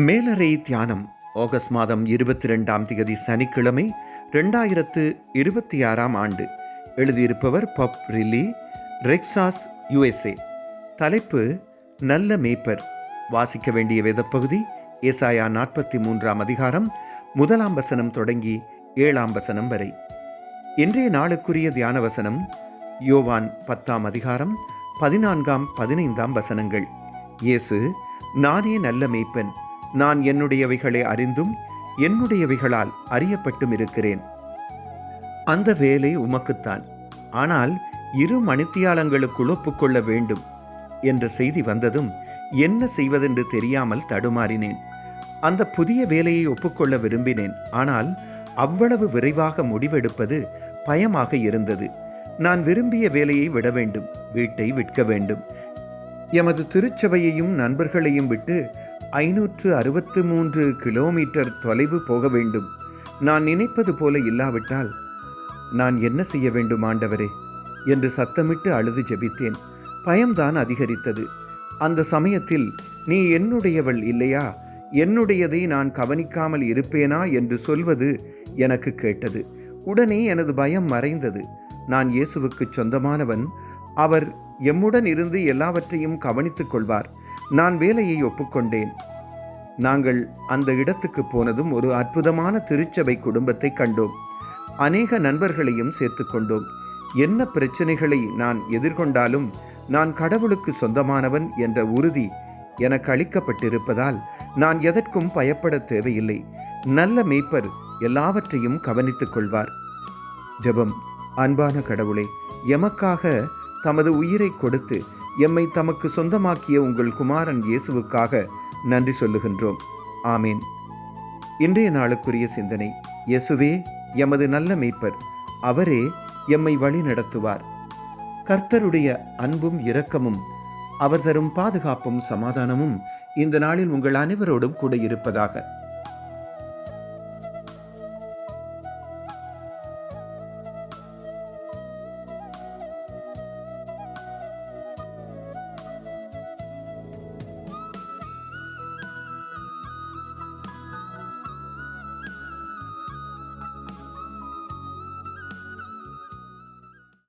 மேலறை தியானம் ஆகஸ்ட் மாதம் 22ஆம் தேதி சனிக்கிழமை 2026ஆம் ஆண்டு. எழுதியிருப்பவர் பப் ரில்லி, ரெக்சாஸ், USA. தலைப்பு நல்ல மேய்ப்பர். வாசிக்க வேண்டிய வேதப்பகுதி ஏசாயா 43ஆம் அதிகாரம் 1ஆம் வசனம் தொடங்கி 7ஆம் வசனம் வரை. இன்றைய நாளுக்குரிய தியான வசனம் யோவான் 10ஆம் அதிகாரம் 14ஆம் 15ஆம் வசனங்கள். இயேசு, நானே நல்ல மேய்ப்பன், நான் என்னுடையவைகளை அறிந்தும் என்னுடையவைகளால் அறியப்பட்டும் இருக்கிறேன். அந்த வேலை உமக்குத்தான், ஆனால் 2 மணித்தியாலங்களுக்குள் ஒப்புக்கொள்ள வேண்டும் என்ற செய்தி வந்ததும் என்ன செய்வதென்று தெரியாமல் தடுமாறினேன். அந்த புதிய வேலையை ஒப்புக்கொள்ள விரும்பினேன். ஆனால் அவ்வளவு விரைவாக முடிவெடுப்பது பயமாக இருந்தது. நான் விரும்பிய வேலையை விட வேண்டும், வீட்டை விற்க வேண்டும், எமது திருச்சபையையும் நண்பர்களையும் விட்டு 563 கிலோமீட்டர் தொலைவு போக வேண்டும். நான் நினைப்பது போல இல்லாவிட்டால் நான் என்ன செய்ய வேண்டும் ஆண்டவரே என்று சத்தமிட்டு அழுது ஜெபித்தேன். பயம்தான் அதிகரித்தது. அந்த சமயத்தில், நீ என்னுடையவள் இல்லையா, என்னுடையதை நான் கவனிக்காமல் இருப்பேனா என்று சொல்வது எனக்கு கேட்டது. உடனே எனது பயம் மறைந்தது. நான் இயேசுவுக்கு சொந்தமானவன். அவர் எம்முடன் இருந்து எல்லாவற்றையும் கவனித்துக் கொள்வார். நான் வேலையை ஒப்புக்கொண்டேன். நாங்கள் அந்த இடத்துக்கு போனதும் ஒரு அற்புதமான திருச்சபை குடும்பத்தை கண்டோம். அநேக நண்பர்களையும் சேர்த்து கொண்டோம். என்ன பிரச்சனைகளை நான் எதிர்கொண்டாலும் நான் கடவுளுக்கு சொந்தமானவன் என்ற உறுதி எனக்கு அளிக்கப்பட்டிருப்பதால் நான் எதற்கும் பயப்பட தேவையில்லை. நல்ல மேய்ப்பர் எல்லாவற்றையும் கவனித்துக் கொள்வார். ஜெபம். அன்பான கடவுளே, எமக்காக தமது உயிரை கொடுத்து எம்மை தமக்கு சொந்தமாக்கிய உங்கள் குமாரன் இயேசுவுக்காக நன்றி சொல்லுகின்றோம். ஆமீன். இன்றைய நாளுக்குரிய சிந்தனை. இயேசுவே எமது நல்ல மேய்ப்பர், அவரே எம்மை வழி நடத்துவார். கர்த்தருடைய அன்பும் இரக்கமும் அவர் தரும் பாதுகாப்பும் சமாதானமும் இந்த நாளில் உங்கள் அனைவரோடும் கூட இருப்பதாக.